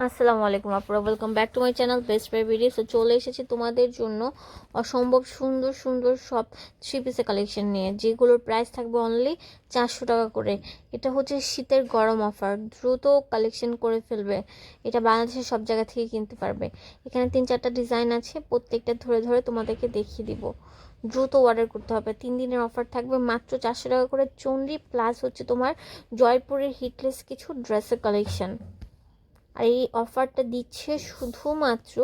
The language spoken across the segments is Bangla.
আসসালামু আলাইকুম আপুরা, welcome back to my channel best buy video. So চলে এসেছি তোমাদের জন্য অসম্ভব সুন্দর সুন্দর সব থ্রি পিসের কালেকশন নিয়ে, যেগুলোর প্রাইস থাকবে অনলি 400 টাকা করে। এটা হচ্ছে শীতের গরম অফার, দ্রুত কালেকশন করে ফেলবে। এটা বাংলাদেশের সব জায়গা থেকে কিনতে পারবে। এখানে 3-4টা ডিজাইন আছে, প্রত্যেকটা ধরে ধরে তোমাদেরকে দেখিয়ে দিব। দ্রুত অর্ডার করতে হবে। 3 দিনের অফার থাকবে, মাত্র 400 টাকা করে। চন্ডী প্লাস হচ্ছে তোমার জয়পুরের হিটলেস কিছু ড্রেসের কালেকশন। আর এই অফারটা দিচ্ছে শুধুমাত্র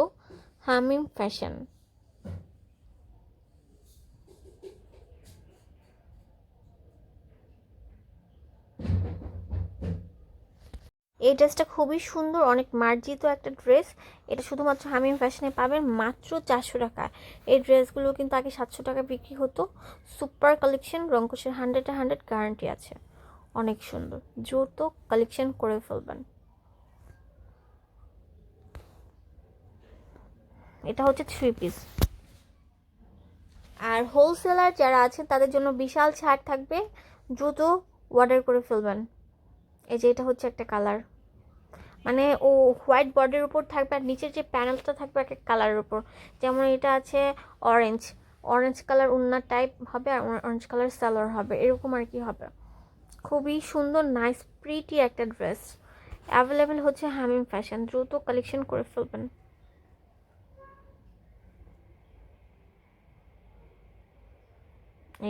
হামিম ফ্যাশন। এই ড্রেসটা খুবই সুন্দর, অনেক মার্জিত একটা ড্রেস। এটা শুধুমাত্র হামিম ফ্যাশনে পাবেন মাত্র 400 টাকা। এই ড্রেসগুলো কিন্তু আগে 700 টাকা বিক্রি হতো। সুপার কালেকশন, রংকোশের 100-100 গ্যারান্টি আছে। অনেক সুন্দর, দ্রুত কালেকশন করে ফেলবেন। এটা হচ্ছে 3 পিস। আর হোলসেলার যারা আছে তাদের জন্য বিশাল ছাড় থাকবে, দ্রুত অর্ডার করে ফেলবেন। এই যে এটা হচ্ছে একটা কালার, মানে ও হোয়াইট বর্ডের উপর থাকবে, আর নিচের যে প্যানেলটা থাকবে এক এক কালারের উপর। যেমন এটা আছে অরেঞ্জ, অরেঞ্জ কালার উন্না টাইপ হবে, আর অরেঞ্জ কালার সালোয়ার হবে, এরকম আর কি হবে। খুবই সুন্দর, নাইস প্রিটি একটা ড্রেস। অ্যাভেলেবেল হচ্ছে হামিম ফ্যাশন, দ্রুত কালেকশন করে ফেলবেন।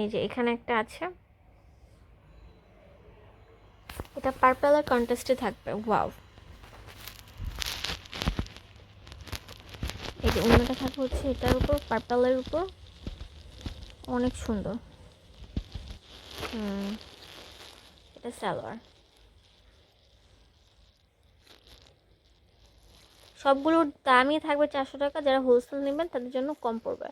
এই যে এখানে একটা আছে, এটা পার্পল আর কন্ট্রাস্টে থাকবে। ওয়াও, এই যে অন্যটা থাকবে হচ্ছে এটার উপর, পার্পলের উপর, অনেক সুন্দর। এটা সালোয়ার। সবগুলোর দামই থাকবে 400 টাকা। যারা হোলসেল নেবেন তাদের জন্য কম পড়বে,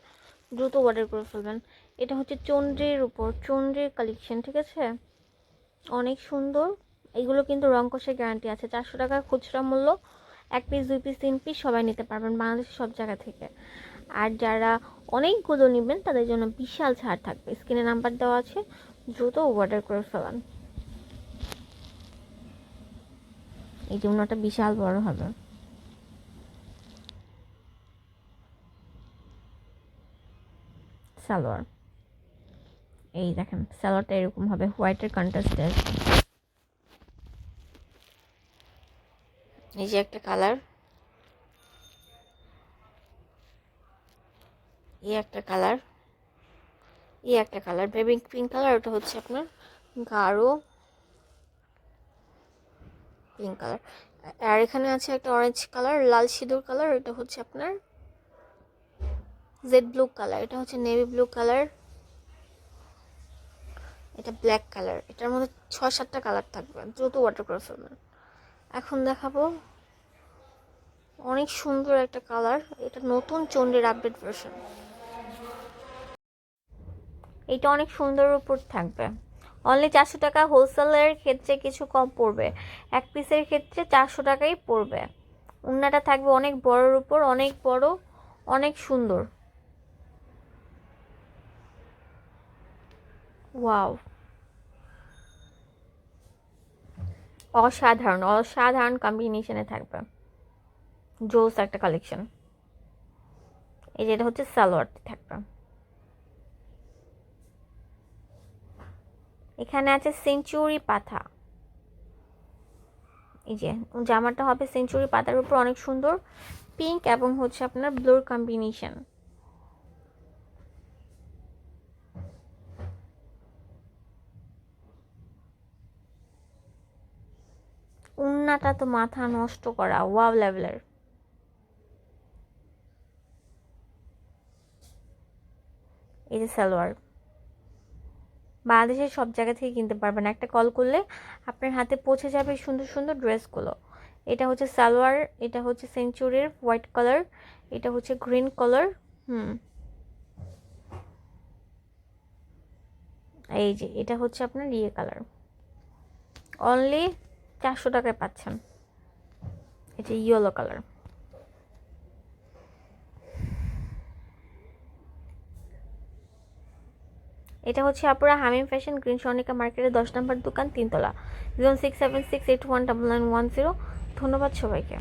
দ্রুত অর্ডার করে ফেলবেন। এটা হচ্ছে চন্দ্রের উপর, চন্দ্রের কালেকশন, ঠিক আছে, অনেক সুন্দর। এগুলো কিন্তু রং কষের গ্যারান্টি আছে। 400 টাকা খুচরা মূল্য, 1 পিস 2 পিস 3 পিস সবাই নিতে পারবেন বাংলাদেশের সব জায়গা থেকে। আর যারা অনেকগুলো নেবেন তাদের জন্য বিশাল ছাড় থাকবে। স্ক্রিনে নাম্বার দেওয়া আছে, দ্রুত অর্ডার করে ফেলান। এই জন্যটা বিশাল বড় হবে। সালোয়ার, এই দেখেন সালোয়ারটা এরকম হবে, হোয়াইটের কন্ট্রাস্টে আছে। এই যে একটা কালার, এই একটা কালার, এই একটা কালার বেবি পিঙ্ক কালার। ওটা হচ্ছে আপনার গাঢ় পিঙ্ক কালার। আর এখানে আছে একটা অরেঞ্জ কালার, লাল সিঁদুর কালার। এটা হচ্ছে আপনার জেড ব্লু কালার। এটা হচ্ছে নেভি ব্লু কালার। এটা ব্ল্যাক কালার। এটার মধ্যে 6-7টা কালার থাকবে, দ্রুত অর্ডার করে ফেলবেন। এখন দেখাবো অনেক সুন্দর একটা কালার, এটা নতুন চন্ডীর আপডেট ভার্সন। এটা অনেক সুন্দর উপর থাকবে, অনলি 400 টাকা। হোলসেলের ক্ষেত্রে কিছু কম পড়বে, 1 পিসের ক্ষেত্রে 400 টাকাই পড়বে। উন্নাটা থাকবে অনেক বড়োর উপর, অনেক বড়, অনেক সুন্দর। ওয়াও, অসাধারণ অসাধারণ কম্বিনেশনে থাকবে, জোস একটা কালেকশন। এই যেটা হচ্ছে সালোয়ারটি থাকবে। এখানে আছে সেঞ্চুরি পাতা। এই যে জামাটা হবে সেঞ্চুরি পাতার উপর, অনেক সুন্দর পিঙ্ক এবং হচ্ছে আপনার ব্লুর কম্বিনেশন। উন্নাটা তো মাথা নষ্ট করা, ওয়াও লেভেলের। এই যে সালোয়ার, বাংলাদেশের সব জায়গা থেকে কিনতে পারবেন। একটা কল করলে আপনার হাতে পৌঁছে যাবে সুন্দর সুন্দর ড্রেসগুলো। এটা হচ্ছে সালোয়ার, এটা হচ্ছে সেঞ্চুরির হোয়াইট কালার, এটা হচ্ছে গ্রিন কালার। এই যে এটা হচ্ছে আপনার ইয়ে কালার, অনলি 400 টাকায় পাচ্ছেন। এটা ইয়েলো কালার। এটা হচ্ছে আপনারা হামিম ফ্যাশন, গ্রিন সনিকা মার্কেটের 10 নম্বর দোকান, 3 তলা, 0676819910। ধন্যবাদ সবাইকে।